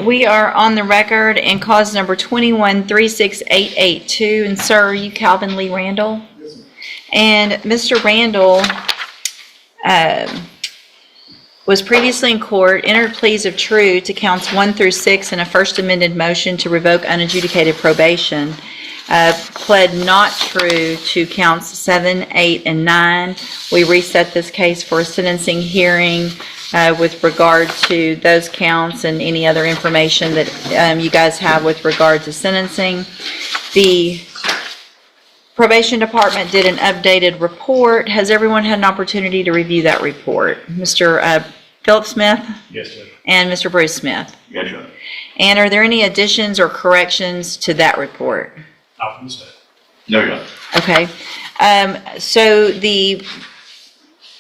we are on the record in cause number 21-36882. And sir, are you Calvin Lee Randall? Yes, ma'am. And Mr. Randall was previously in court, entered pleas of true to counts 1 through 6 in a first amended motion to revoke unadjudicated probation. Pled not true to counts 7, 8, and 9. We reset this case for a sentencing hearing with regard to those counts and any other information that you guys have with regard to sentencing. The probation department did an updated report. Has everyone had an opportunity to review that report? Mr. Philip Smith? Yes, sir. And Mr. Bruce Smith? Yes, sir. And are there any additions or corrections to that report? Not from the state. No, sir. Okay. So the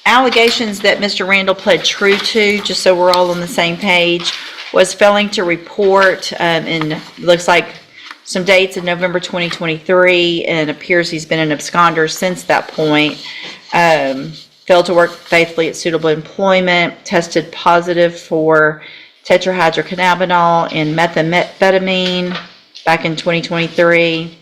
allegations that Mr. Randall pled true to, just so we're all on the same page, was failing to report in, looks like, some dates in November 2023, and it appears he's been an absconder since that point. Failed to work faithfully at suitable employment, tested positive for tetrahydrocannabinol and methamphetamine back in 2023.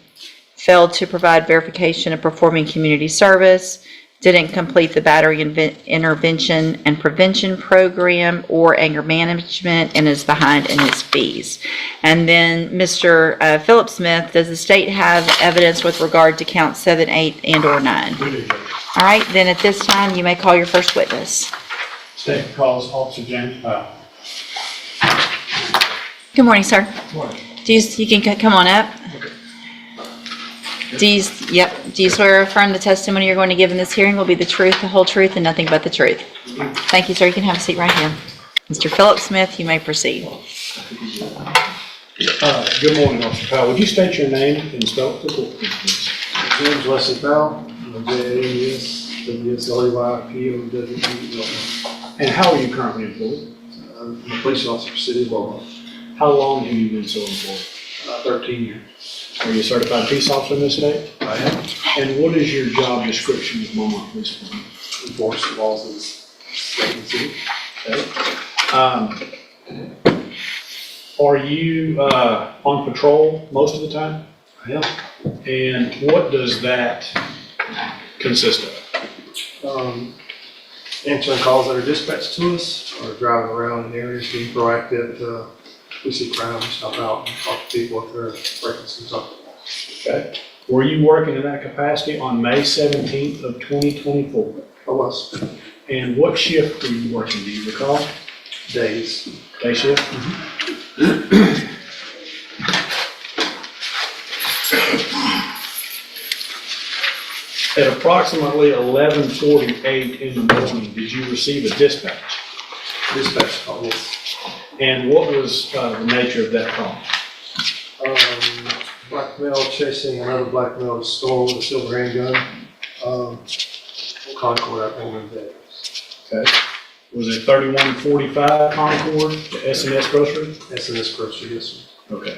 Failed to provide verification of performing community service, didn't complete the battery intervention and prevention program or anger management, and is behind in his fees. And then Mr. Philip Smith, does the state have evidence with regard to count 7, 8, and or 9? We do, Judge. All right, then at this time, you may call your first witness. State calls Officer James Powell. Good morning, sir. Morning. You can come on up. Okay. Do you swear or affirm the testimony you're going to give in this hearing will be the truth, the whole truth, and nothing but the truth? Thank you, sir. You can have a seat right here. Mr. Philip Smith, you may proceed. Good morning, Officer Powell. Would you state your name and spell it for the court, please? James Wesley Powell, J-A-M-E-S-W-S-L-E-Y-P-O-W-E-L. And how are you currently employed? I'm a police officer for City of Beaumont, How long have you been so employed? 13 years. Are you a certified peace officer in this state? I am. And what is your job description with Beaumont Police Department? Enforce the laws of the state and city. Okay. Are you on patrol most of the time? I am. And what does that consist of? Answering calls that are dispatched to us, or driving around in areas, being proactive. We see crime, we stop out and talk to people if they're breaking some stuff. Okay. Were you working in that capacity on May 17th of 2024? I was. And what shift were you working? Do you recall? Days. Day shift? At approximately 11:48 in the morning, did you receive a dispatch? Dispatch call, yes. And what was the nature of that call? Black male chasing another black male to store with a silver handgun. Concord, I remember that. Okay. Was it 3145 Concord to S&S Grocery? S&S Grocery, yes, sir. Okay.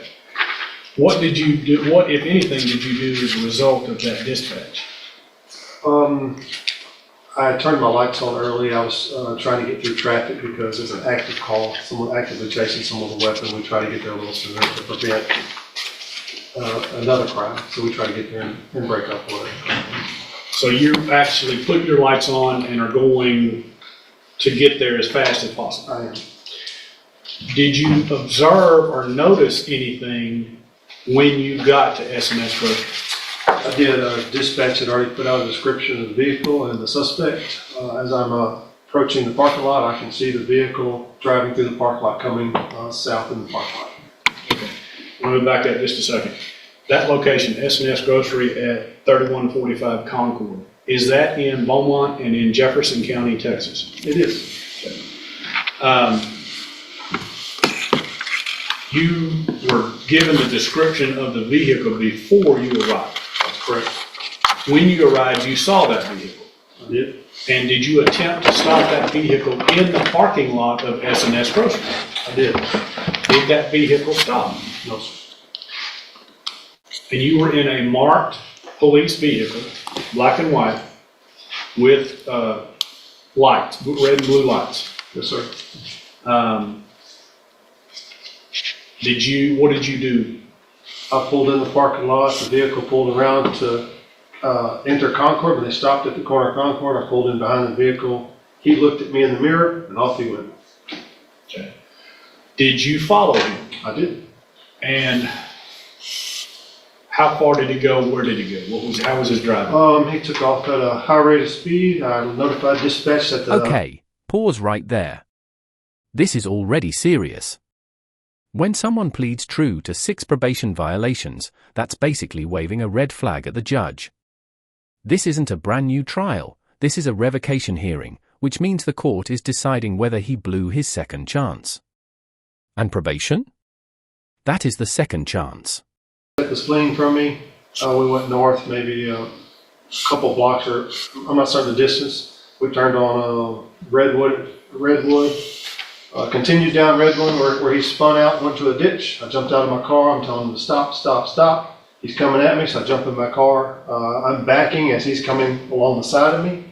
What did you do, what, if anything, did you do as a result of that dispatch? I turned my lights on early. I was trying to get through traffic because it's an active call. Someone actively chasing someone with a weapon. We try to get there a little sooner to prevent another crime. So we try to get there and break up with it. So you actually put your lights on and are going to get there as fast as possible? I am. Did you observe or notice anything when you got to S&S Grocery? I did. Dispatch had already put out a description of the vehicle and the suspect. As I'm approaching the parking lot, I can see the vehicle driving through the parking lot coming south in the parking lot. Okay. Let me back up just a second. That location, S&S Grocery at 3145 Concord, is that in Beaumont and in Jefferson County, Texas? It is. You were given the description of the vehicle before you arrived. That's correct. When you arrived, you saw that vehicle. I did. And did you attempt to stop that vehicle in the parking lot of S&S Grocery? I did. Did that vehicle stop? No, sir. And you were in a marked police vehicle, black and white, with lights, red and blue lights. Yes, sir. What did you do? I pulled in the parking lot, the vehicle pulled around to enter Concord, but they stopped at the corner of Concord. I pulled in behind the vehicle. He looked at me in the mirror, and off he went. Okay. Did you follow him? I did. And how far did he go? Where did he go? How was his driving? He took off at a high rate of speed. I notified dispatch that the... Okay, pause right there. This is already serious. When someone pleads true to 6 probation violations, that's basically waving a red flag at the judge. This isn't a brand new trial, this is a revocation hearing, which means the court is deciding whether he blew his second chance. And probation? That is the second chance. It was fleeing from me. We went north maybe a couple blocks, or I'm not certain the distance. We turned on Redwood, continued down Redwood where he spun out, went to a ditch. I jumped out of my car. I'm telling him to stop, stop, stop. He's coming at me, so I jump in my car. I'm backing as he's coming along the side of me.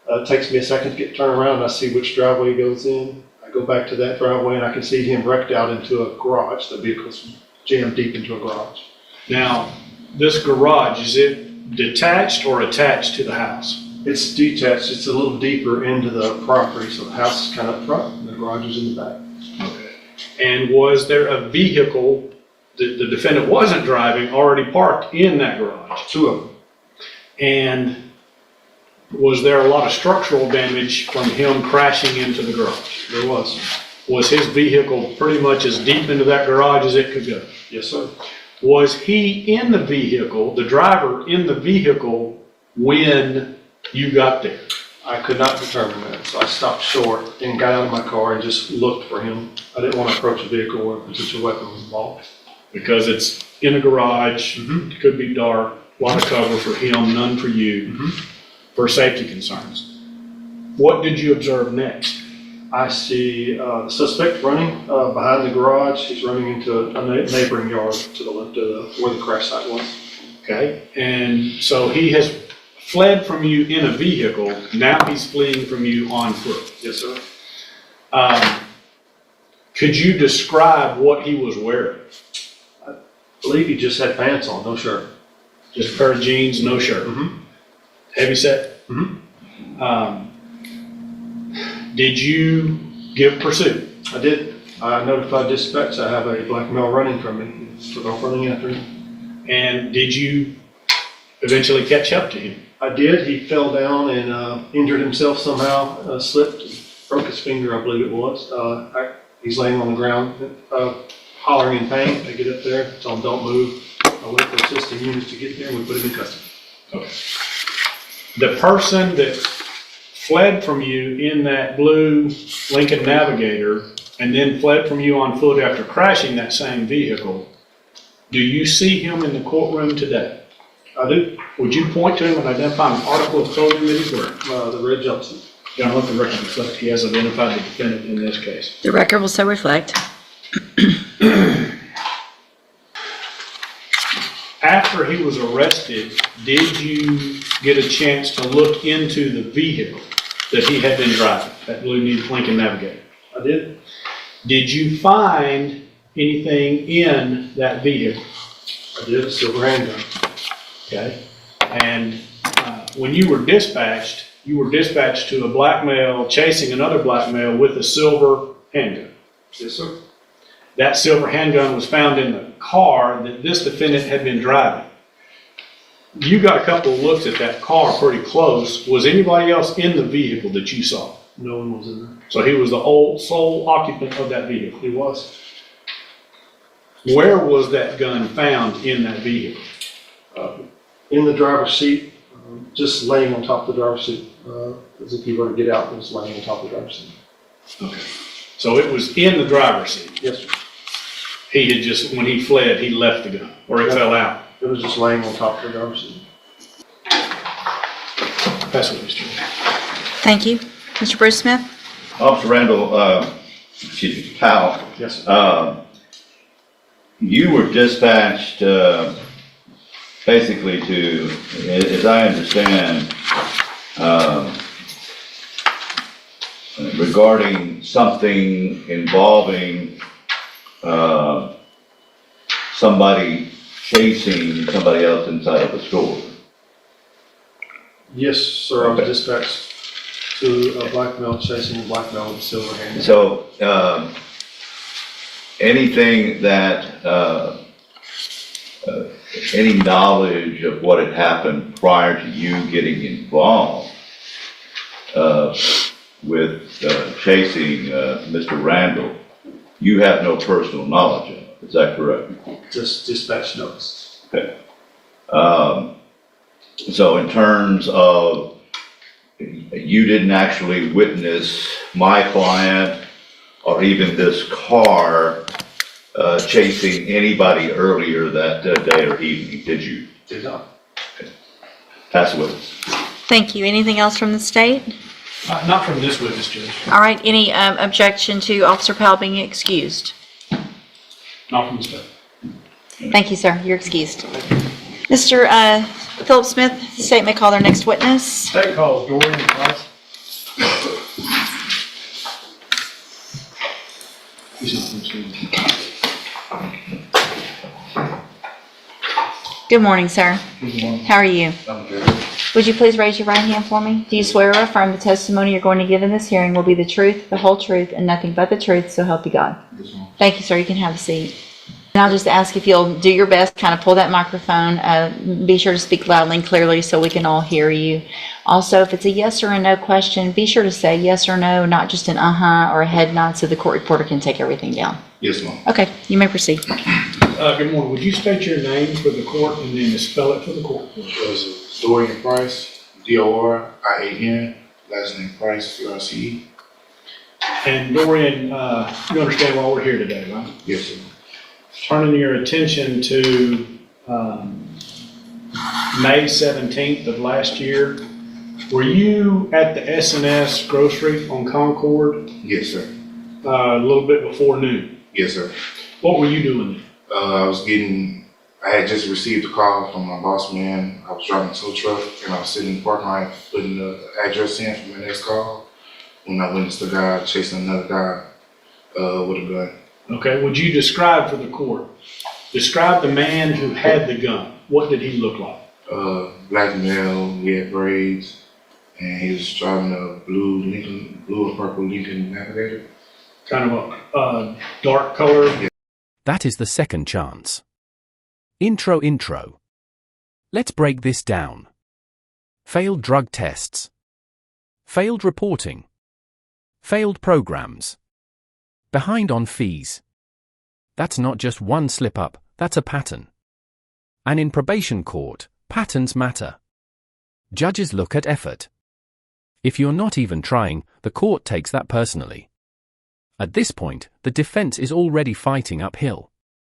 It takes me a second to turn around and I see which driveway he goes in. I go back to that driveway and I can see him wrecked out into a garage. The vehicle's jammed deep into a garage. Now, this garage, is it detached or attached to the house? It's detached. It's a little deeper into the property, so the house is kind of up front and the garage is in the back. Okay. And was there a vehicle that the defendant wasn't driving already parked in that garage? 2 of them. And was there a lot of structural damage from him crashing into the garage? There was. Was his vehicle pretty much as deep into that garage as it could go? Yes, sir. Was he in the vehicle, the driver in the vehicle, when you got there? I could not determine that, so I stopped short and got out of my car and just looked for him. I didn't want to approach a vehicle where a potential weapon was involved. Because it's in a garage, it could be dark, a lot of cover for him, none for you, for safety concerns. What did you observe next? I see the suspect running behind the garage. He's running into a neighboring yard to the left of where the crash site was. Okay, and so he has fled from you in a vehicle, now he's fleeing from you on foot. Yes, sir. Could you describe what he was wearing? I believe he just had pants on, no shirt. Just a pair of jeans, no shirt. Heavy set? Did you give pursuit? I did. I notified dispatch I have a black male running from me. Took off running after him. And did you eventually catch up to him? I did. He fell down and injured himself somehow, slipped, broke his finger, I believe it was. He's laying on the ground, hollering in pain. I get up there, tell him don't move. I wait for assisting units to get there and we put him in custody. Okay. The person that fled from you in that blue Lincoln Navigator and then fled from you on foot after crashing that same vehicle, do you see him in the courtroom today? I do. Would you point to him and identify an article of clothing that he's wearing? The red jumpsuit. John, let the record reflect he has identified the defendant in this case. The record will so reflect. After he was arrested, did you get a chance to look into the vehicle that he had been driving, that blue Lincoln Navigator? I did. Did you find anything in that vehicle? I did. A silver handgun. Okay. And when you were dispatched to a black male chasing another black male with a silver handgun. Yes, sir. That silver handgun was found in the car that this defendant had been driving. You got a couple of looks at that car pretty close. Was anybody else in the vehicle that you saw? No one was in there. So he was the sole occupant of that vehicle. He was. Where was that gun found in that vehicle? In the driver's seat, just laying on top of the driver's seat, as if he were to get out and was laying on top of the driver's seat. Okay. So it was in the driver's seat. Yes, sir. He had just, when he fled, he left the gun, or it fell out. It was just laying on top of the driver's seat. That's what it was doing. Thank you. Mr. Bruce Smith? Officer Randall, Powell. Yes, sir. You were dispatched basically to, as I understand, regarding something involving somebody chasing somebody else inside of the store? Yes, sir, I was Okay. dispatched to a black male chasing a black male with a silver hand. So, anything that, any knowledge of what had happened prior to you getting involved with chasing Mr. Randall, you have no personal knowledge of, is that correct? Just dispatch notice. Okay. So in terms of, you didn't actually witness my client or even this car chasing anybody earlier that day or evening, did you? Did not. Pass the witness. Thank you. Anything else from the state? Not from this witness, Judge. All right, any objection to Officer Powell being excused? Not from the state. Thank you, sir. You're excused. Mr. Philip Smith, the state may call their next witness. State calls Dorian Price. He's not from the state. Good morning, sir. Good morning. How are you? I'm good. Would you please raise your right hand for me? Do you swear or affirm the testimony you're going to give in this hearing will be the truth, the whole truth, and nothing but the truth, so help you God? Yes, ma'am. Thank you, sir. You can have a seat. And I'll just ask if you'll do your best, kind of pull that microphone. Be sure to speak loudly and clearly so we can all hear you. Also, if it's a yes or a no question, be sure to say yes or no, not just an uh-huh or a head nod so the court reporter can take everything down. Yes, ma'am. Okay, you may proceed. Good morning. Would you state your name for the court and then spell it for the court? Dorian Price, D-O-R-I-A-N, last name Price, C-R-C-E. And Dorian, you understand why we're here today, right? Yes, sir. Turning your attention to May 17th of last year, were you at the S&S grocery on Concord Yes, sir. a little bit before noon? Yes, sir. What were you doing there? I had just received a call from my boss man. I was driving a tow truck and I was sitting in the parking lot putting the address in for my next call when I witnessed a guy chasing another guy with a gun. Okay, would you describe for the court, describe the man who had the gun. What did he look like? Black male, he had braids, and he was driving a blue and purple Lincoln Navigator. Kind of a dark color? That is the second chance. Intro. Let's break this down. Failed drug tests. Failed reporting. Failed programs. Behind on fees. That's not just one slip-up, that's a pattern. And in probation court, patterns matter. Judges look at effort. If you're not even trying, the court takes that personally. At this point, the defense is already fighting uphill.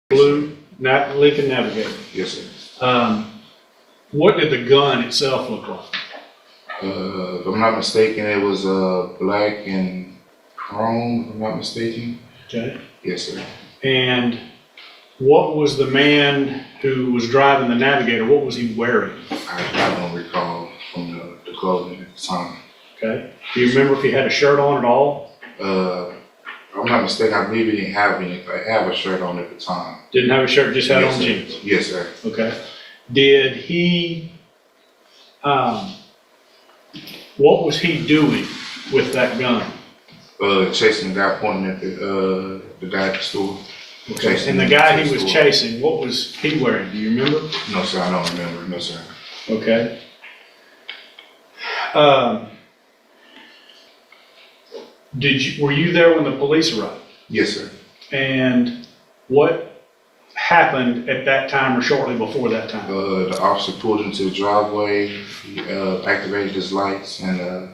Blue Lincoln Navigator. Yes, sir. What did the gun itself look like? If I'm not mistaken, it was black and chrome, if I'm not mistaken. Okay. Yes, sir. And what was the man who was driving the Navigator, what was he wearing? I don't recall from the clothing at the time. Okay. Do you remember if he had a shirt on at all? If I'm not mistaken, I believe he didn't have a shirt on at the time. Didn't have a shirt, just had Yes, on sir. jeans? Yes, sir. Okay. Did he, what was he doing with that gun? Chasing the guy pointing at the guy at the store. Okay. Chasing And the him guy to he the was store. chasing, what was he wearing? Do you remember? No, sir, I don't remember. No, sir. Okay. Were you there when the police arrived? Yes, sir. And what happened at that time or shortly before that time? The officer pulled into the driveway, he activated his lights, and the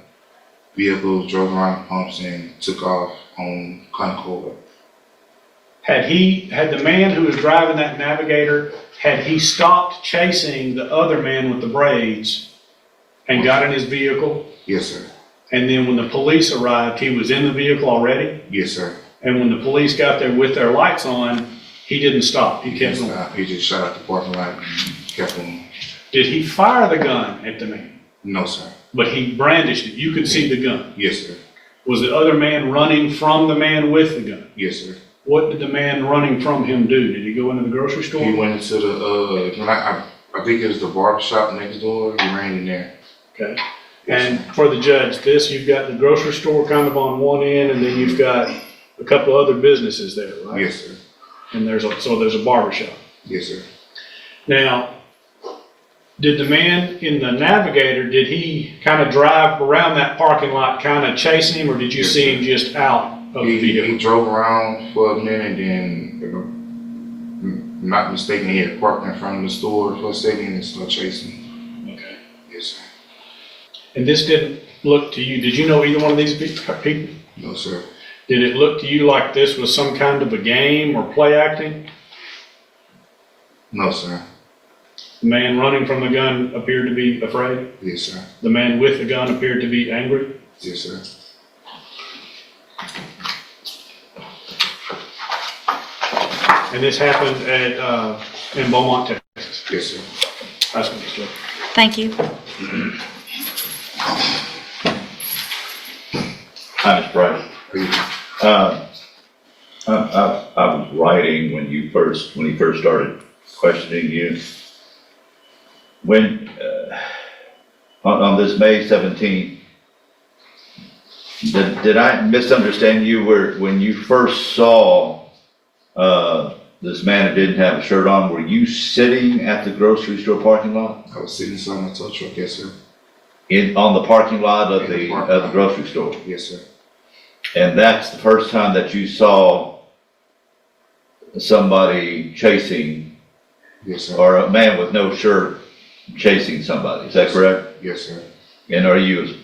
vehicle drove around the pumps and took off on Concord. Had the man who was driving that Navigator, had he stopped chasing the other man with the braids and got in his vehicle? Yes, sir. And then when the police arrived, he was in the vehicle already? Yes, sir. And when the police got there with their lights on, he didn't stop, he kept going? He just shot out the parking lot and kept on. Did he fire the gun at the man? No, sir. But he brandished it, you could see the gun. Yes, sir. Was the other man running from the man with the gun? Yes, sir. what did the man running from him do? Did he go into the grocery store? He went into the, I think it was the barber shop next door. He ran in there. Okay. And for the judge, you've got the grocery store kind of on one end, and then you've got a couple of other businesses there, right? Yes, sir. And there's a barber shop. Yes, sir. Now, did the man in the Navigator, did he kind of drive around that parking lot kind of chasing him, or did you see him just out of the vehicle? He drove around for a minute, and then, if I'm not mistaken, he had parked in front of the store for a second and started chasing him. Okay. Yes, sir. And this didn't look to you, did you know either one of these people? No, sir. Did it look to you like this was some kind of a game or play acting? No, sir. The man running from the gun appeared to be afraid. Yes, sir. The man with the gun appeared to be angry. Yes, sir. And this happened in Beaumont, Texas. Yes, sir. That's what it's doing. Thank you. Hi, Mr. Price. I was writing when he first started questioning you. When, on this May 17th, did I misunderstand you when you first saw, this man who didn't have a shirt on, were you sitting at the grocery store parking lot? I was sitting inside my tow truck. Yes, sir. On the parking lot of In the the parking lot. grocery store? Yes, sir. And that's the first time that you saw somebody chasing, Yes, sir. or a man with no shirt chasing somebody, is that correct? Yes, sir. And are you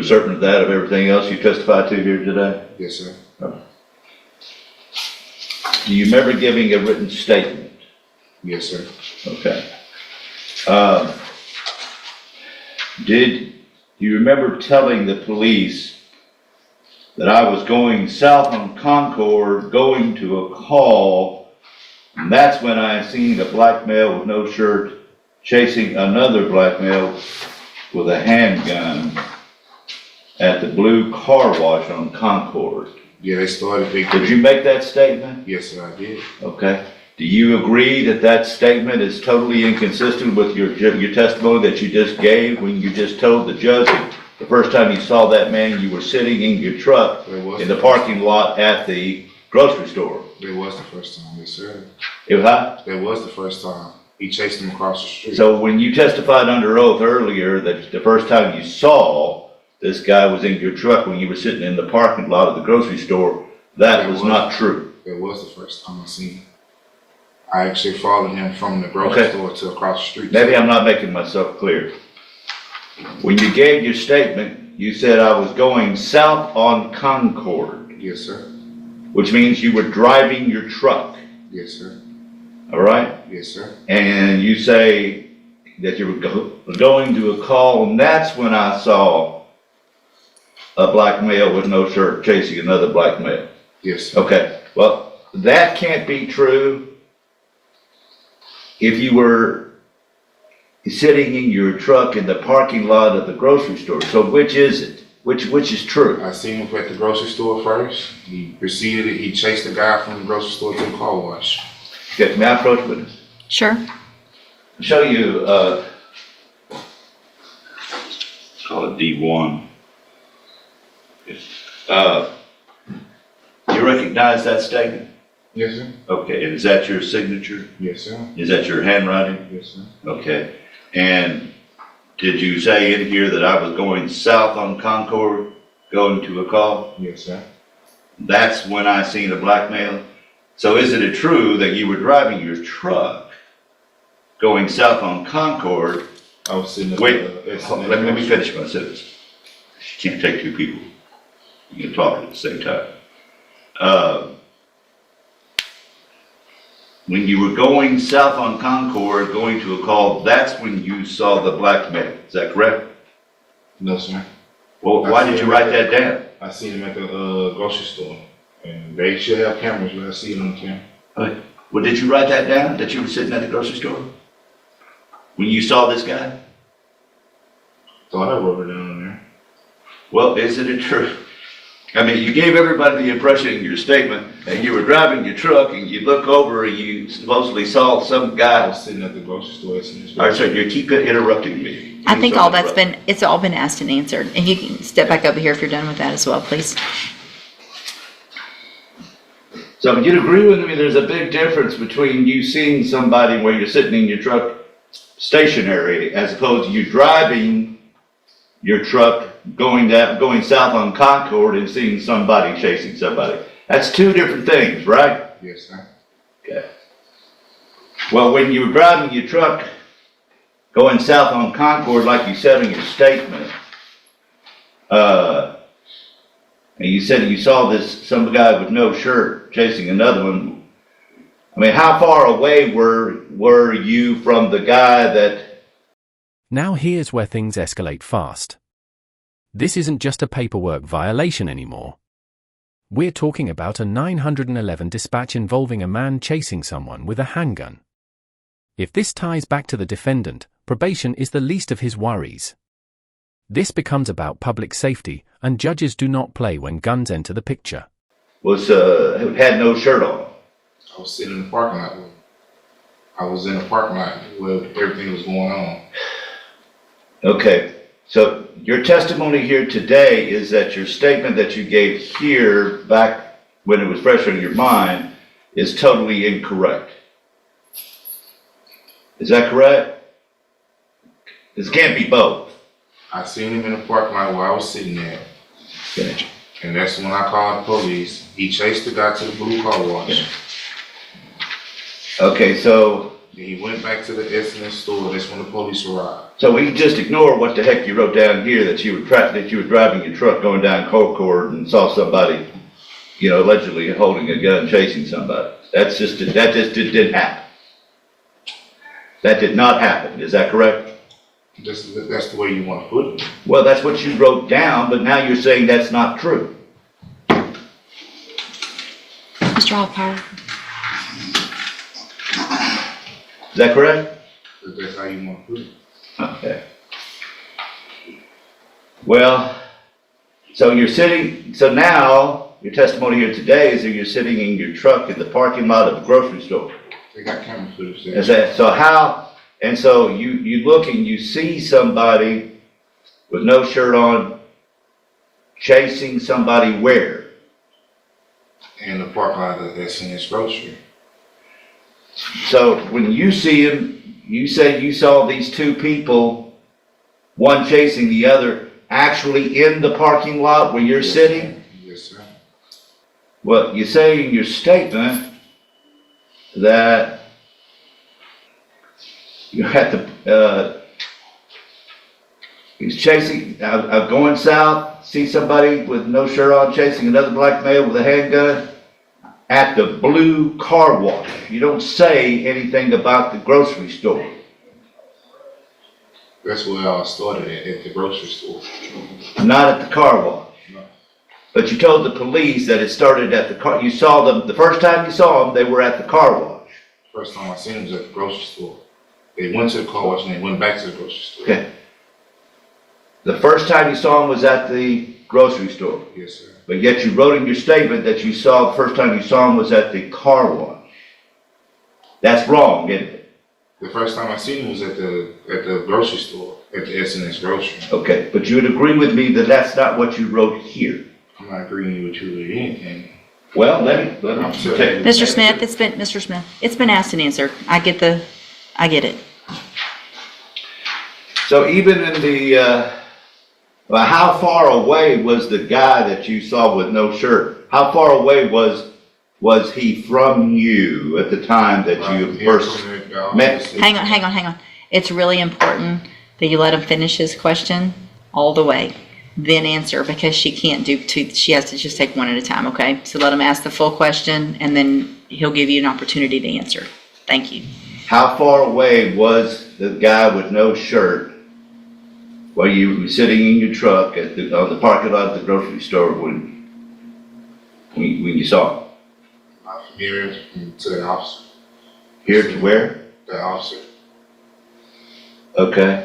certain of that, of everything else you testified to here today? Yes, sir. Do you remember giving a written statement? Yes, sir. Okay. Did you remember telling the police that I was going south on Concord, going to a call, and that's when I seen a black male with no shirt chasing another black male with a handgun at the blue car wash on Concord? Yeah, they started. Did you make that statement? Yes, sir, I did. Okay. Do you agree that that statement is totally inconsistent with your testimony that you just gave when you just told the judge that the first time you saw that man, you were sitting in your truck in the parking lot at the grocery store? It was the first time, yes, sir. It was hot? That was the first time. He chased him across the street. So when you testified under oath earlier that the first time you saw this guy was in your truck when you were sitting in the parking lot of the grocery store, that was not true? It was the first time I seen him. I actually followed him from the grocery store to across the street. Maybe I'm not making myself clear. When you gave your statement, you said I was going south on Concord, Yes, sir. which means you were driving your truck, Yes, sir. all right? Yes, sir. And you say that you were going to a call, and that's when I saw a black male with no shirt chasing another black male. Yes, sir. Okay, well, that can't be true if you were sitting in your truck in the parking lot of the grocery store. So which is it? Which is true? I seen him at the grocery store first. He he chased the guy from the grocery store to the car wash. Okay, may I approach witness? Sure. I'll show you, call it D1. You recognize that statement? Yes, sir. Okay, and is that your signature? Yes, sir. Is that your handwriting? Yes, sir. Okay, and did you say in here that I was going south on Concord, going to a call? Yes, sir. That's when I seen a black male? So isn't it true that you were driving your truck, going south on Concord? I was sitting at Wait, the let me finish my sentence. You can't take two people. You can talk at the same time. When you were going south on Concord, going to a call, that's when you saw the black male. Is that correct? No, sir. Well, why did you write that down? I seen him at the grocery store, and they should have cameras, but I see it on the camera. Well, did you write that down, that you were sitting at the grocery store? When you saw this guy? Thought I wrote it down on there. Well, isn't it true? I mean, you gave everybody the impression in your statement that you were driving your truck and you look over and you supposedly saw some I guy. was sitting at the grocery store. All right, so you keep interrupting me. I think all that's been, it's all been asked and answered. And you can step back over here if you're done with that as well, please. So you'd agree with me, there's a big difference between you seeing somebody where you're sitting in your truck stationary as opposed to you driving your truck going south on Concord and seeing somebody chasing somebody. That's two different things, right? Yes, sir. Okay. Well, when you were driving your truck going south on Concord, like you said in your statement, and you said you saw some guy with no shirt chasing another one. I mean, how far away were you from the guy that... Now here's where things escalate fast. This isn't just a paperwork violation anymore. We're talking about a 911 dispatch involving a man chasing someone with a handgun. If this ties back to the defendant, probation is the least of his worries. This becomes about public safety, and judges do not play when guns enter the picture. had no shirt on? I was sitting in the parking lot. I was in the parking lot where everything was going on. Okay, so your testimony here today is that your statement that you gave here back when it was fresh in your mind is totally incorrect. Is that correct? This can't be both. I seen him in the parking lot where I was sitting at. Okay. And that's when I called the police. He chased the guy to the blue car wash. Okay, so Then he went back to the S&S store. That's when the police arrived. so we can just ignore what the heck you wrote down here that you were driving your truck going down Concord and saw somebody, allegedly holding a gun chasing somebody. That just didn't happen. That did not happen. Is that correct? That's the way you want to put it. Well, that's what you wrote down, but now you're saying that's not true. Mr. Hoffpower? Is that correct? That's how you want to put it. Okay. Well, so now your testimony here today is that you're sitting in your truck in the parking lot of a grocery store. They got camera footage there. Is that, so how, and so you look and you see somebody with no shirt on chasing somebody where? In the parking lot of the S&S grocery. So when you see him, you say you saw these two people, one chasing the other, actually in the parking lot where you're Yes, sitting? sir. Yes, sir. Well, you say in your statement that you had to, he's chasing, going south, see somebody with no shirt on chasing another black male with a handgun at the blue car wash. You don't say anything about the grocery store. That's where I started at the grocery store. Not at the car wash. No. But you told the police that it started at the car, you saw them, the first time you saw them, they were at the car wash. First time I seen him was at the grocery store. They went to the car wash and they went back to the grocery store. Okay. The first time you saw them was at the grocery store. Yes, sir. But yet you wrote in your statement that the first time you saw him was at the car wash. That's wrong, isn't it? The first time I seen him was at the grocery store, at the S&S grocery. Okay, but you would agree with me that that's not what you wrote here. I'm not agreeing with you with anything. Well, let me I'm take saying- Mr. Smith, it's been asked and answered. I get it. So even in the, well, how far away was the guy that you saw with no shirt? How far away was he from you at the time that you first met? Hang on. It's really important that you let him finish his question all the way, then answer, because she can't do two. She has to just take one at a time, okay? So let him ask the full question, and then he'll give you an opportunity to answer. Thank you. How far away was the guy with no shirt while you were sitting in your truck on the parking lot of the grocery store when you saw him? From here to the officer. Here to where? The officer. Okay.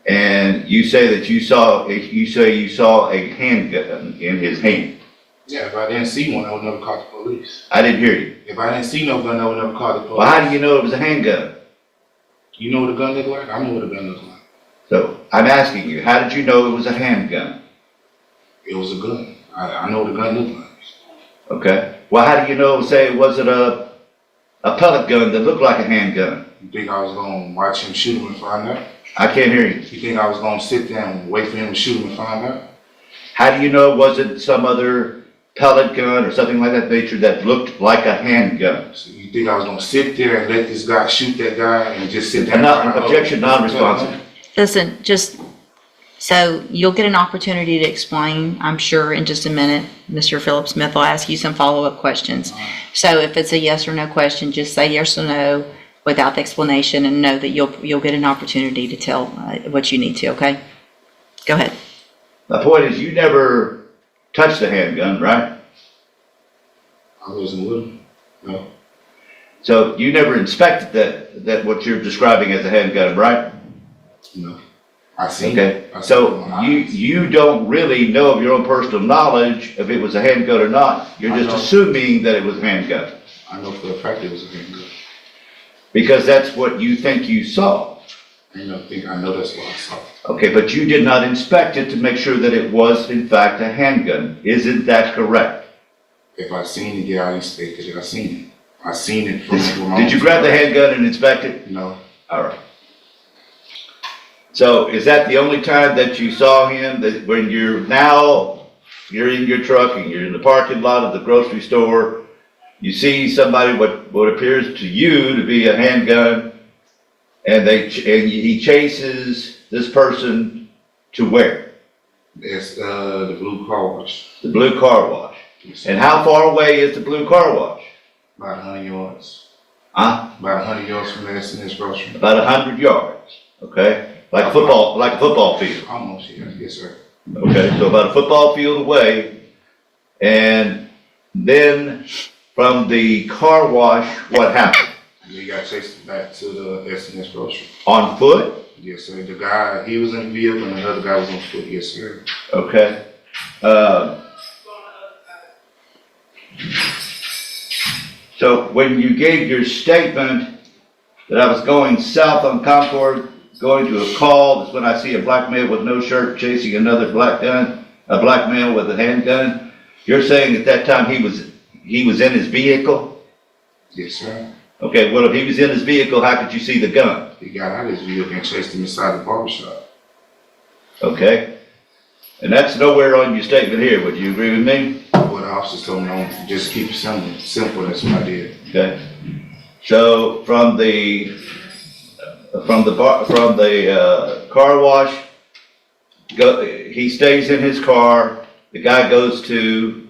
And you say that you saw a handgun in his hand. Yeah, if I didn't see one, I would never call the police. I didn't hear you. If I didn't see no gun, I would never call the police. Well, how do you know it was a handgun? You know what a gun look like? I know what a gun looks like. So I'm asking you, how did you know it was a handgun? It was a gun. I know what a gun looked like. Okay. Well, how do you know, say, was it a pellet gun that looked like a handgun? You think I was gonna watch him shoot him and find out? I can't hear you. You think I was gonna sit there and wait for him to shoot him and find out? How do you know, was it some other pellet gun or something like that nature that looked like a handgun? So you think I was gonna sit there and let this guy shoot that guy and just sit there? And find not, out, objection, oh, non-responsive. Listen, just, so you'll get an opportunity to explain, I'm sure, in just a minute. Mr. Philip Smith will ask you some follow-up questions. So if it's a yes or no question, just say yes or no without the explanation, and know that you'll get an opportunity to tell what you need to, okay? Go ahead. My point is, you never touched a handgun, right? I wasn't with him. No. So you never inspected that what you're describing as a handgun, right? No. I seen Okay. it. I seen it So with my you eyes. you don't really know of your own personal knowledge if it was a handgun or not. You're I just know. assuming that it was a handgun I know for a fact it was a handgun. because that's what you think you saw. I know that's what I saw. Okay, but you did not inspect it to make sure that it was in fact a handgun. Isn't that correct? If I seen it, yeah, I inspected it. I seen it. I seen it from my Did you own grab the eyes. handgun and inspect it? No. All right. So is that the only time that you saw him, that when you're in your truck and you're in the parking lot of the grocery store, you see somebody what appears to you to be a handgun, and he chases this person to where? It's the blue car wash. The blue car wash. And how far away is the blue car wash? About 100 yards. Huh? About 100 yards from the SNS grocery. About 100 yards. Okay? Like a football field. Almost, yeah. Yes, sir. Okay, so about a football field away, and then from the car wash, what happened? And he got chased back to the SNS grocery. On foot? Yes, sir. The guy, he was in the vehicle and the other guy was on foot. Yes, sir. Okay. So when you gave your statement that I was going south on Concord, going to a call, that's when I see a black male with no shirt chasing another black male with a handgun, you're saying at that time he was in his vehicle? Yes, sir. Okay, well, if he was in his vehicle, how could you see the gun? He got out of his vehicle and chased him inside the barbershop. Okay? And that's nowhere on your statement here. Would you agree with me? What the officers told me, no, just keep it simple. That's what I did. Okay. So from the car wash, he stays in his car. The guy goes to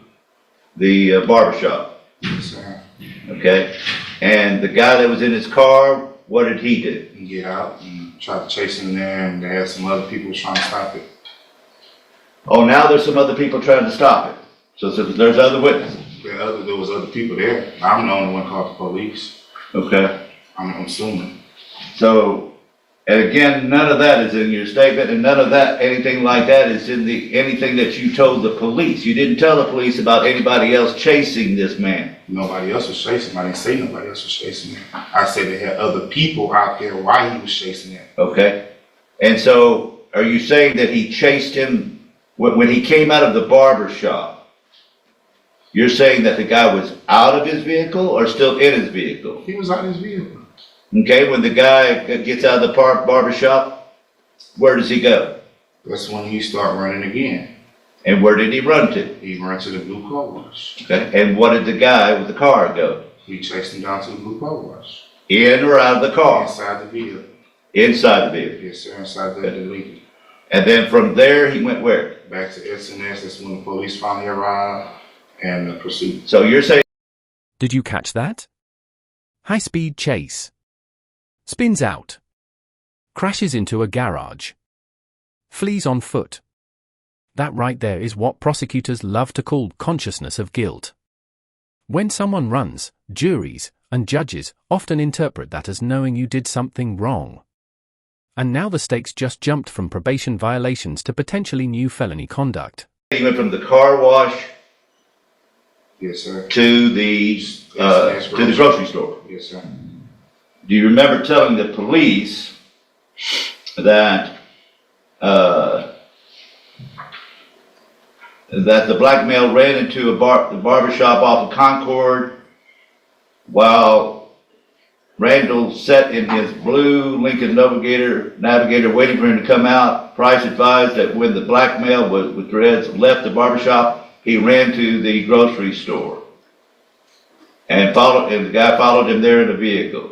the barbershop. Yes, sir. Okay. And the guy that was in his car, what did he do? He get out and try to chase him there, and they had some other people trying to stop it. Oh, now there's some other people trying to stop it. So there's other witnesses. There was other people there. I'm the only one called the police. Okay. I'm assuming. So, and again, none of that is in your statement, and none of that, anything like that is in anything that you told the police. You didn't tell the police about anybody else chasing this man. Nobody else was chasing him. I didn't say nobody else was chasing him. I said they had other people out there while he was chasing him. Okay. And so, are you saying that he chased him when he came out of the barber shop? You're saying that the guy was out of his vehicle or still in his vehicle? He was out of his vehicle. Okay, when the guy gets out of the barber shop, where does he go? That's when he started running again. And where did he run to? He ran to the blue car wash. Okay. And what did the guy with the car go? He chased him down to the blue car wash. In or out of the car? Inside the vehicle. Inside the vehicle. Yes, sir. Inside the Lincoln. And then from there, he went where? Back to SNS. That's when the police finally arrived and pursued. So you're saying... Did you catch that? High-speed chase. Spins out. Crashes into a garage. Flees on foot. That right there is what prosecutors love to call consciousness of guilt. When someone runs, juries and judges often interpret that as knowing you did something wrong. And now the stakes just jumped from probation violations to potentially new felony conduct. He went from the car wash Yes, sir. to the grocery store. Yes, sir. Do you remember telling the police that, that the black male ran into the barber shop off of Concord while Randall sat in his blue Lincoln Navigator waiting for him to come out? Price advised that when the black male with dreads left the barber shop, he ran to the grocery store and the guy followed him there in a vehicle.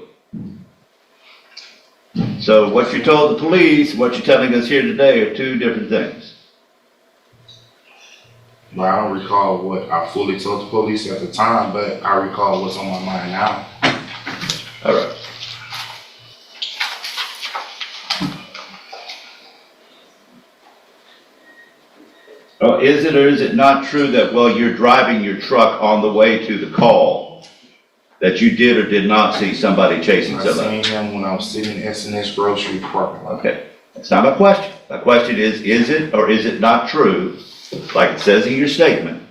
So what you told the police, what you're telling us here today are two different things. Well, I don't recall what I fully told the police at the time, but I recall what's on my mind now. All right. Well, is it or is it not true that while you're driving your truck on the way to the call, that you did or did not see somebody chasing I somebody? seen him when I was sitting in S&S grocery parking lot. Okay, that's not my question. My question is it or is it not true, like it says in your statement,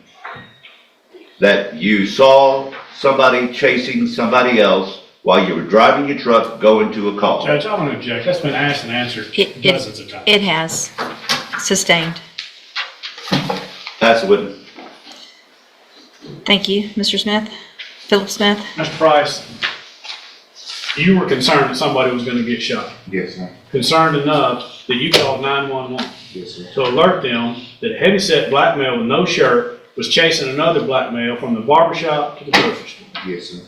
that you saw somebody chasing somebody else while you were driving your truck going to a call? Judge, I want to object. That's been asked and answered dozens of times. It has. Sustained. Pass the witness. Thank you, Mr. Smith. Philip Smith? Mr. Price, you were concerned that somebody was going to get shot. Yes, sir. Concerned enough that you called 911 Yes, sir. to alert them that a heavyset black male with no shirt was chasing another black male from the barbershop to the grocery store. Yes, sir.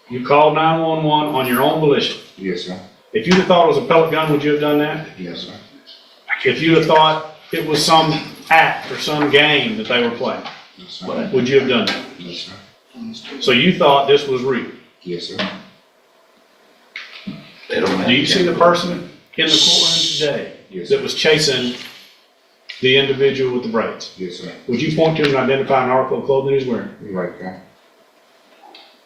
You called 911 on your own volition. Yes, sir. If you'd have thought it was a pellet gun, would you have done that? Yes, sir. If you'd have thought it was some act or some game that they were playing, Yes, sir. would you have done that? Yes, sir. So you thought this was real. Yes, sir. They don't have Do you to- see the person in the courtroom today Yes, that sir. was chasing the individual with the braids? Yes, sir. Would you point to him and identify an article of clothing he's wearing? You right there.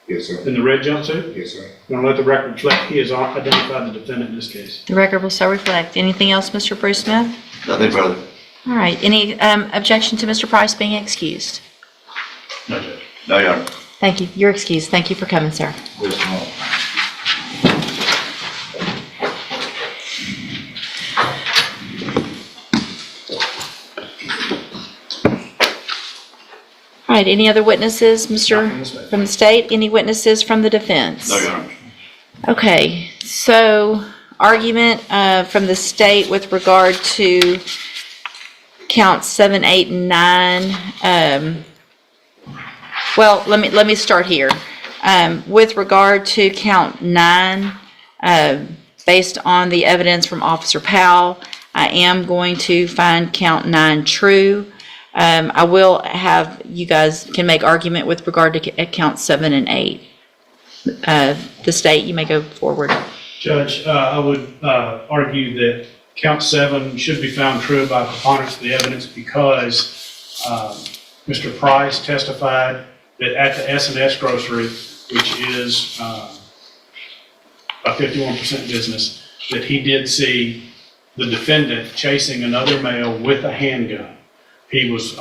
Yes, sir. In the red jumpsuit? Yes, sir. I'm going to let the record reflect he has identified the defendant in this case. The record will so reflect. Anything else, Mr. Bruce Smith? Nothing further. All right. Any objection to Mr. Price being excused? No, Judge. No, Your Honor. Thank you. You're excused. Thank you for coming, sir. Yes, sir. All right. Any other witnesses, from the state? Any witnesses from the defense? No, Your Honor. Okay. So argument from the state with regard to counts 7, 8, and 9. Well, let me start here. With regard to count 9, based on the evidence from Officer Powell, I am going to find count 9 true. I will have, you guys can make argument with regard to count 7 and 8. The state, you may go forward. Judge, I would argue that count 7 should be found true by preponderance of the evidence because Mr. Price testified that at the S&S grocery, which is a 51% business, that he did see the defendant chasing another male with a handgun. He was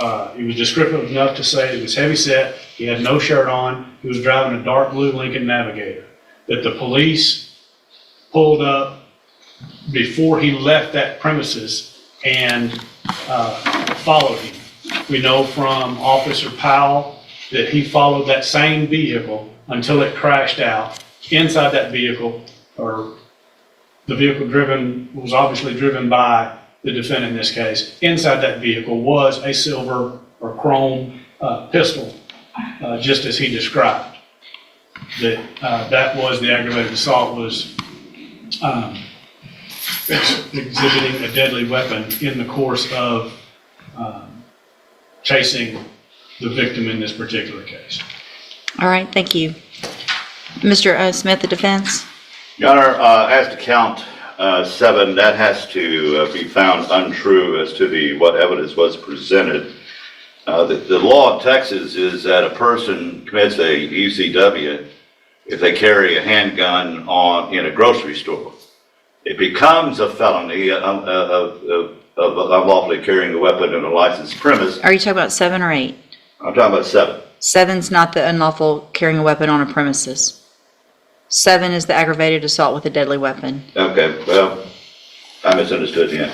descriptive enough to say it was heavy set, he had no shirt on, he was driving a dark blue Lincoln Navigator. That the police pulled up before he left that premises and followed him. We know from Officer Powell that he followed that same vehicle until it crashed out. Inside that vehicle, or the vehicle was obviously driven by the defendant in this case. Inside that vehicle was a silver or chrome pistol, just as he described. That was the aggravated assault, was exhibiting a deadly weapon in the course of chasing the victim in this particular case. All right, thank you. Mr. Smith, the defense? Your Honor, as to count 7, that has to be found untrue as to what evidence was presented. The law of Texas is that a person commits a UCW if they carry a handgun in a grocery store. It becomes a felony of unlawfully carrying a weapon in a licensed premise. Are you talking about 7 or 8? I'm talking about 7. 7's not the unlawful carrying a weapon on a premises. 7 is the aggravated assault with a deadly weapon. Okay, well, I misunderstood you.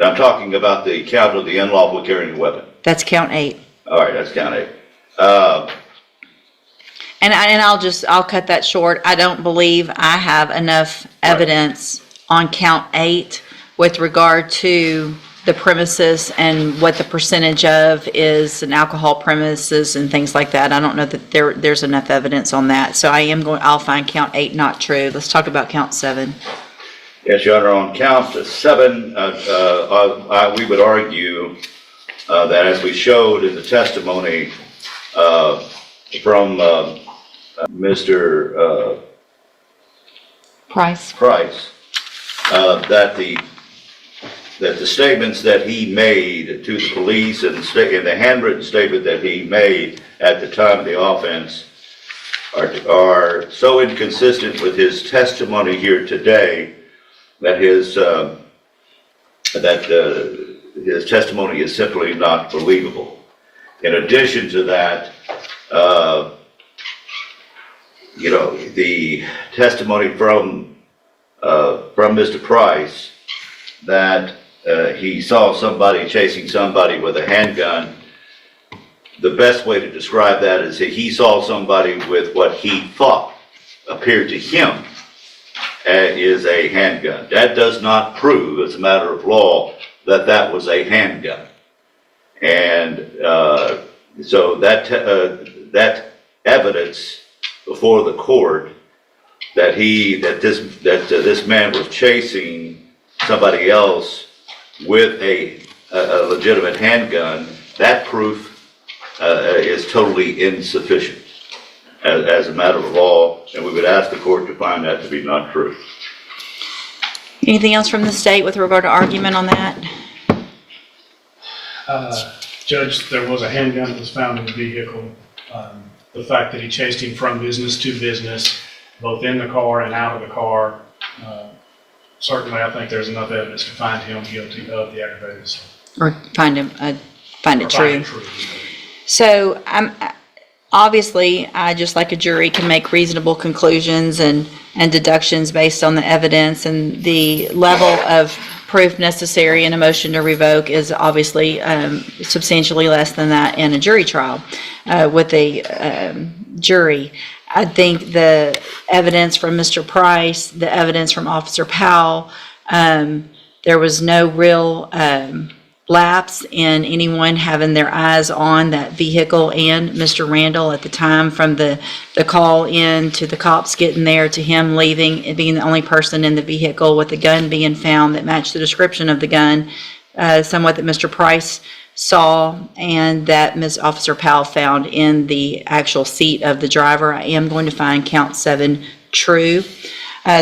I'm talking about the count of the unlawful carrying a weapon. That's count 8. All right, that's count 8. And I'll cut that short. I don't believe I have enough evidence on count 8 with regard to the premises and what the percentage of is an alcohol premises and things like that. I don't know that there's enough evidence on that. So I'll find count 8 not true. Let's talk about count 7. Yes, Your Honor, on count 7, we would argue that as we showed in the testimony from Mr. Price. That the statements that he made to the police and the handwritten statement that he made at the time of the offense are so inconsistent with his testimony here today that his testimony is simply not believable. In addition to that, the testimony from Mr. Price that he saw somebody chasing somebody with a handgun, the best way to describe that is that he saw somebody with what he thought appeared to him is a handgun. That does not prove, as a matter of law, that that was a handgun. And so that evidence before the court that this man was chasing somebody else with a legitimate handgun, that proof is totally insufficient as a matter of law, and we would ask the court to find that to be not true. Anything else from the state with regard to argument on that? Judge, there was a handgun that was found in the vehicle. The fact that he chased him from business to business, both in the car and out of the car, certainly I think there's enough evidence to find him guilty of the aggravated assault. Or find it true. True. So obviously, I, just like a jury, can make reasonable conclusions and deductions based on the evidence, and the level of proof necessary in a motion to revoke is obviously substantially less than that in a jury trial with a jury. I think the evidence from Mr. Price, the evidence from Officer Powell, there was no real lapse in anyone having their eyes on that vehicle and Mr. Randall at the time, from the call in to the cops getting there to him leaving and being the only person in the vehicle with the gun being found that matched the description of the gun, somewhat that Mr. Price saw and that Ms. Officer Powell found in the actual seat of the driver. I am going to find count 7 true.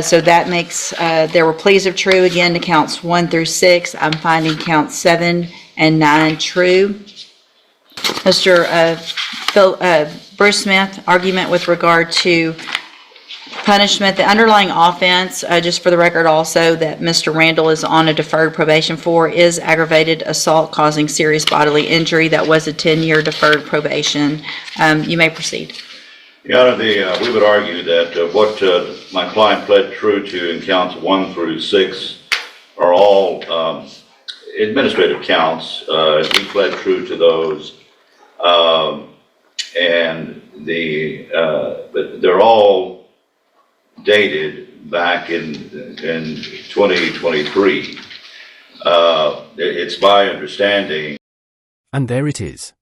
So that makes, there were pleas of true again to counts 1 through 6. I'm finding counts 7 and 9 true. Mr. Bruce Smith, argument with regard to punishment. The underlying offense, just for the record also, that Mr. Randall is on a deferred probation for is aggravated assault causing serious bodily injury. That was a 10-year deferred probation. You may proceed. Your Honor, we would argue that what my client pled true to in counts 1 through 6 are all administrative counts. He pled true to those, but they're all dated back in 2023. It's my understanding. And there it is.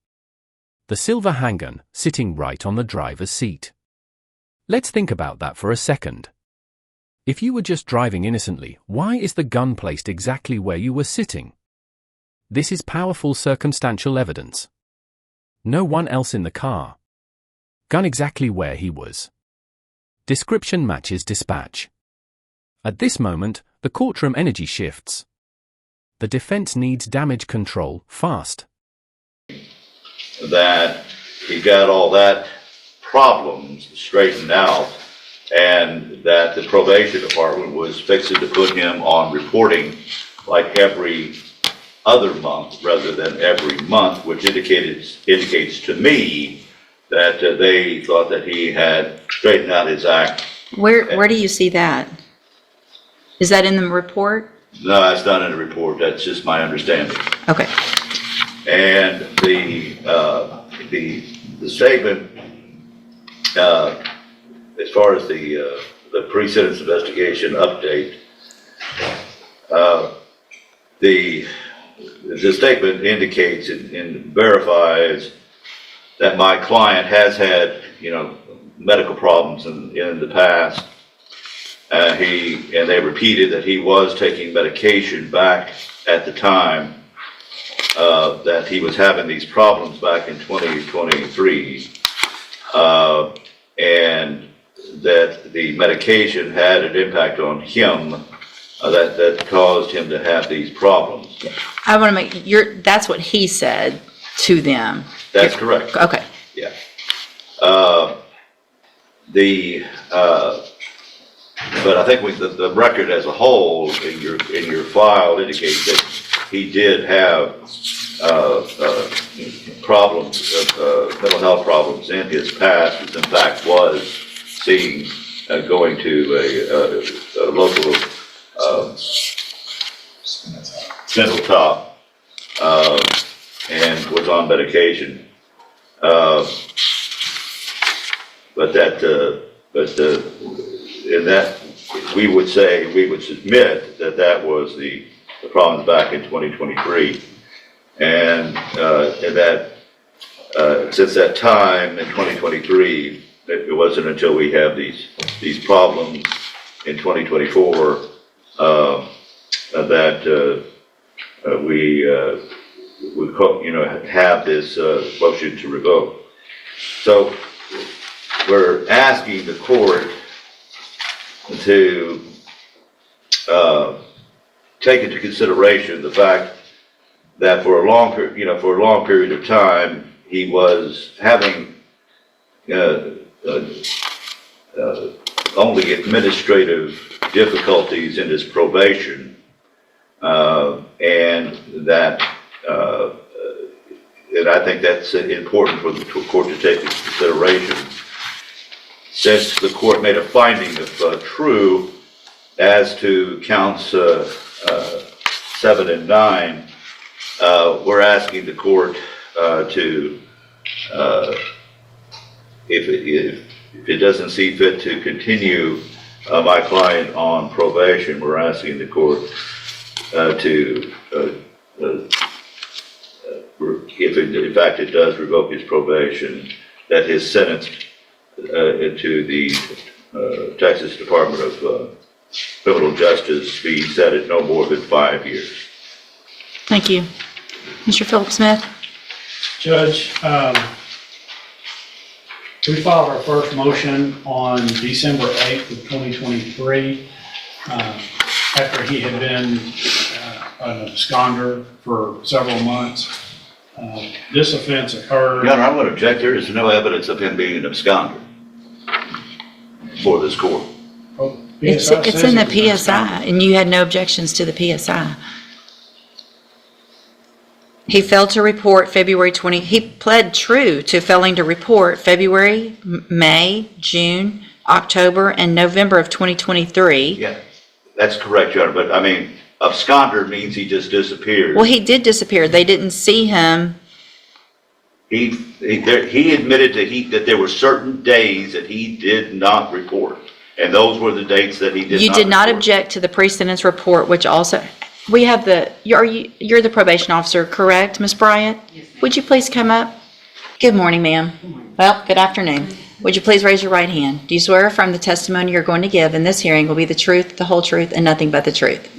The silver handgun sitting right on the driver's seat. Let's think about that for a second. If you were just driving innocently, why is the gun placed exactly where you were sitting? This is powerful circumstantial evidence. No one else in the car. Gun exactly where he was. Description matches dispatch. At this moment, the courtroom energy shifts. The defense needs damage control fast. That he got all that problems straightened out, and that the probation department was fixing to put him on reporting like every other month rather than every month, which indicates to me that they thought that he had straightened out his act. Where do you see that? Is that in the report? No, that's not in the report. That's just my understanding. Okay. And the statement, as far as the pre-sentence investigation update, the statement indicates and verifies that my client has had, medical problems in the past. And they repeated that he was taking medication back at the time, that he was having these problems back in 2023, and that the medication had an impact on him, that caused him to have these problems. I want to make, that's what he said to them. That's correct. Okay. Yeah. But I think the record as a whole in your file indicates that he did have problems, mental health problems in his past. In fact, was going to a local mental top, and was on medication. In that, we would submit that was the problems back in 2023, and that since that time in 2023, it wasn't until we have these problems in 2024 that we have this motion to revoke. So we're asking the court to take into consideration the fact that for a long period of time he was having only administrative difficulties in his probation, and I think that's important for the court to take into consideration. Since the court made a finding of true as to counts 7 and 9, we're asking the court to, if it doesn't see fit to continue my client on probation, we're asking the court to, if in fact it does revoke his probation, that his sentence into the Texas Department of Criminal Justice be set at no more than 5 years. Thank you. Mr. Philip Smith? Judge, we filed our first motion on December 8th of 2023, after he had been an absconder for several months. This offense occurred. Your Honor, I would object. There is no evidence of him being an absconder for this court. Well, It's PSI in says the he was an PSI, and you had no objections to the PSI. He failed to report he pled true to failing to report February, May, June, October, and November of 2023. Yeah, that's correct, Your Honor, but I mean, absconder means he just disappeared. Well, he did disappear. They didn't see him. He admitted that there were certain days that he did not report, and those were the dates that he did not You did not report. object to the pre-sentence report, which also, we have you're the probation officer, correct, Ms. Bryant? Yes, ma'am. Would you please come up? Good morning, ma'am. Well, good afternoon. Would you please raise your right hand? Do you swear or affirm the testimony you're going to give in this hearing will be the truth, the whole truth, and nothing but the truth?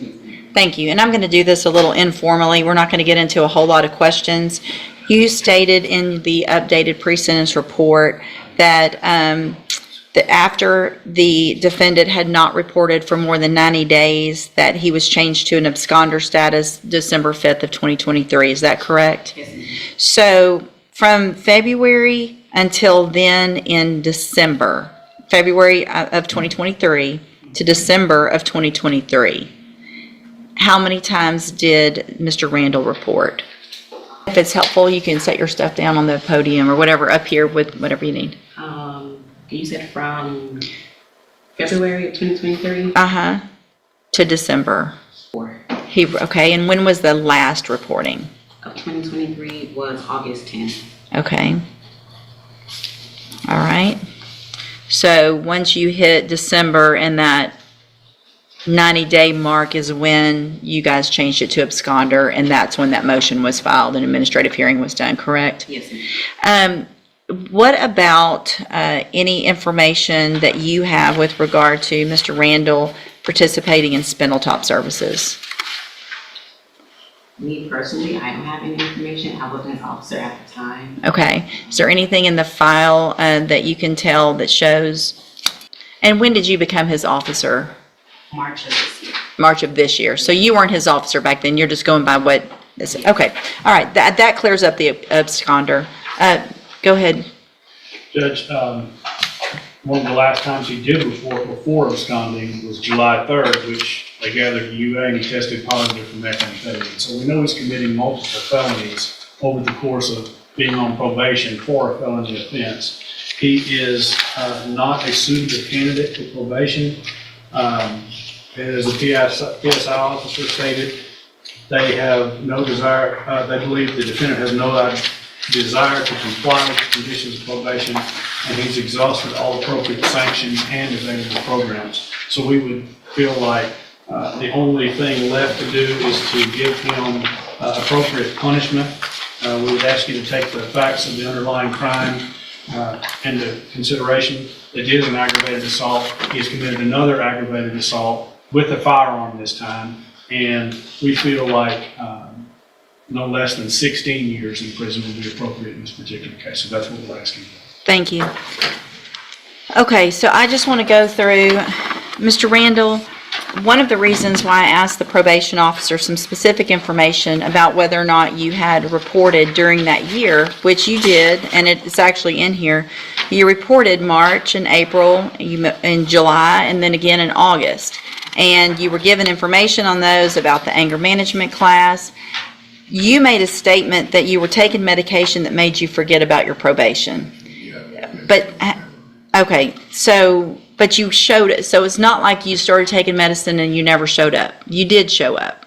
Thank you. And I'm going to do this a little informally. We're not going to get into a whole lot of questions. You stated in the updated pre-sentence report that that after the defendant had not reported for more than 90 days, that he was changed to an absconder status December 5th of 2023. Is that correct? Yes. So from February until then in December, February of 2023 to December of 2023, how many times did Mr. Randall report? If it's helpful, you can set your stuff down on the podium or whatever up here with whatever you need. You said from February of 2023? Uh-huh, to December. Okay, and when was the last reporting? Of 2023 was August 10th. Okay. All right. So once you hit December and that 90-day mark is when you guys changed it to absconder, and that's when that motion was filed and administrative hearing was done, correct? Yes, ma'am. What about any information that you have with regard to Mr. Randall participating in Spindletop services? Me personally, I don't have any information. I wasn't an officer at the time. Okay. Is there anything in the file that you can tell that shows? And when did you become his officer? March of this year. March of this year. So you weren't his officer back then. You're just going by what this is. Okay. All right. That clears up the absconder. Go ahead. Judge, one of the last times he did report before absconding was July 3rd, which they gathered UA and he tested positive for methamphetamine. So we know he's committing multiple felonies over the course of being on probation for a felony offense. He is not a suitable candidate for probation. As the PSI officer stated, they have no desire, they believe the defendant has no desire to comply with the conditions of probation, and he's exhausted all appropriate sanctions and available programs. So we would feel like the only thing left to do is to give him appropriate punishment. We would ask you to take the facts of the underlying crime into consideration. It is an aggravated assault. He has committed another aggravated assault with a firearm this time, and we feel like no less than 16 years in prison would be appropriate in this particular case. So that's what we're asking for. Thank you. Okay, so I just want to go through, Mr. Randall, one of the reasons why I asked the probation officer some specific information about whether or not you had reported during that year, which you did, and it's actually in here. You reported March and April, in July, and then again in August. And you were given information on those about the anger management class. You made a statement that you were taking medication that made you forget about your probation. But, okay, so, but you showed it. So it's not like you started taking medicine and you never showed up. You did show up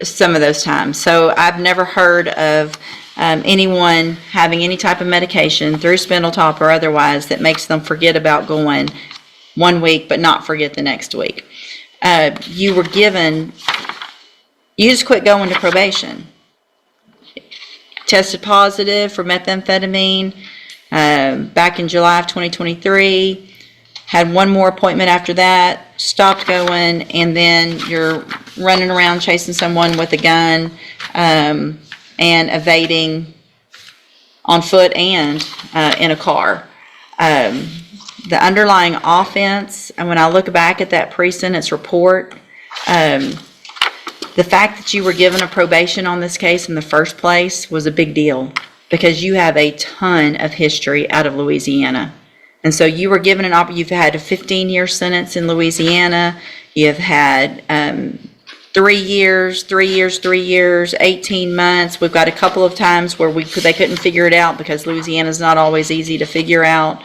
some of those times. So I've never heard of anyone having any type of medication through Spindletop or otherwise that makes them forget about going 1 week but not forget the next week. You were given, you just quit going to probation. Tested positive for methamphetamine back in July of 2023. Had one more appointment after that, stopped going, and then you're running around chasing someone with a gun and evading on foot and in a car. The underlying offense, and when I look back at that pre-sentence report, the fact that you were given a probation on this case in the first place was a big deal because you have a ton of history out of Louisiana. And so you were given you've had a 15-year sentence in Louisiana. You've had 3 years, 18 months. We've got a couple of times where they couldn't figure it out because Louisiana's not always easy to figure out.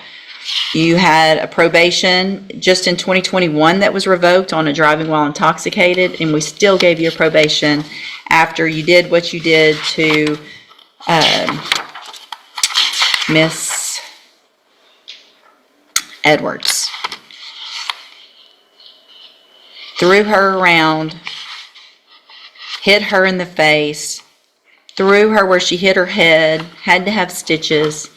You had a probation just in 2021 that was revoked on a driving while intoxicated, and we still gave you a probation after you did what you did to Miss Edwards. Threw her around, hit her in the face, threw her where she hit her head, had to have stitches.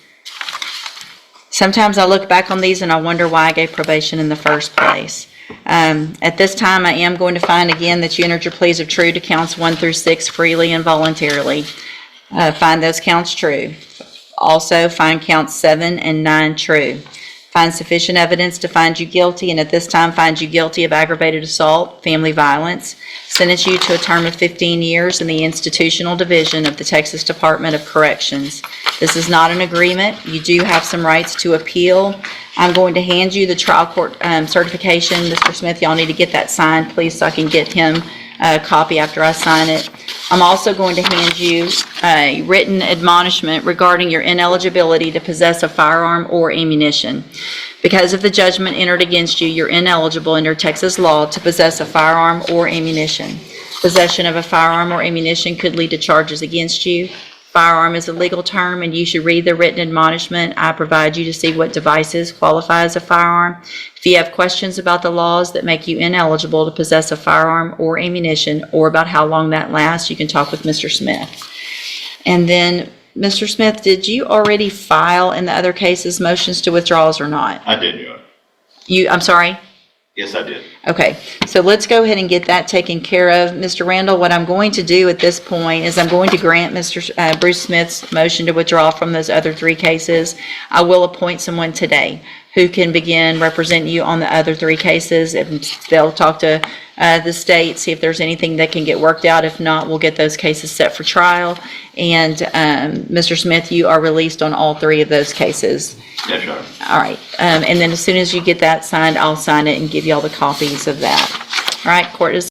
Sometimes I look back on these and I wonder why I gave probation in the first place. At this time, I am going to find again that you entered your pleas of true to counts 1 through 6 freely and voluntarily. Find those counts true. Also, find counts 7 and 9 true. Find sufficient evidence to find you guilty, and at this time find you guilty of aggravated assault, family violence. Sentence you to a term of 15 years in the institutional division of the Texas Department of Corrections. This is not an agreement. You do have some rights to appeal. I'm going to hand you the trial court certification. Mr. Smith, y'all need to get that signed, please, so I can get him a copy after I sign it. I'm also going to hand you a written admonishment regarding your ineligibility to possess a firearm or ammunition. Because of the judgment entered against you, you're ineligible under Texas law to possess a firearm or ammunition. Possession of a firearm or ammunition could lead to charges against you. Firearm is a legal term, and you should read the written admonishment I provide you to see what devices qualify as a firearm. If you have questions about the laws that make you ineligible to possess a firearm or ammunition, or about how long that lasts, you can talk with Mr. Smith. And then, Mr. Smith, did you already file in the other cases motions to withdrawals or not? I did, Your Honor. I'm sorry? Yes, I did. Okay, so let's go ahead and get that taken care of. Mr. Randall, what I'm going to do at this point is I'm going to grant Mr. Bruce Smith's motion to withdraw from those other 3 cases. I will appoint someone today who can begin representing you on the other 3 cases. And they'll talk to the state, see if there's anything that can get worked out. If not, we'll get those cases set for trial. And Mr. Smith, you are released on all 3 of those cases. Yes, Your Honor. All right, and then as soon as you get that signed, I'll sign it and give you all the copies of that. All right, court is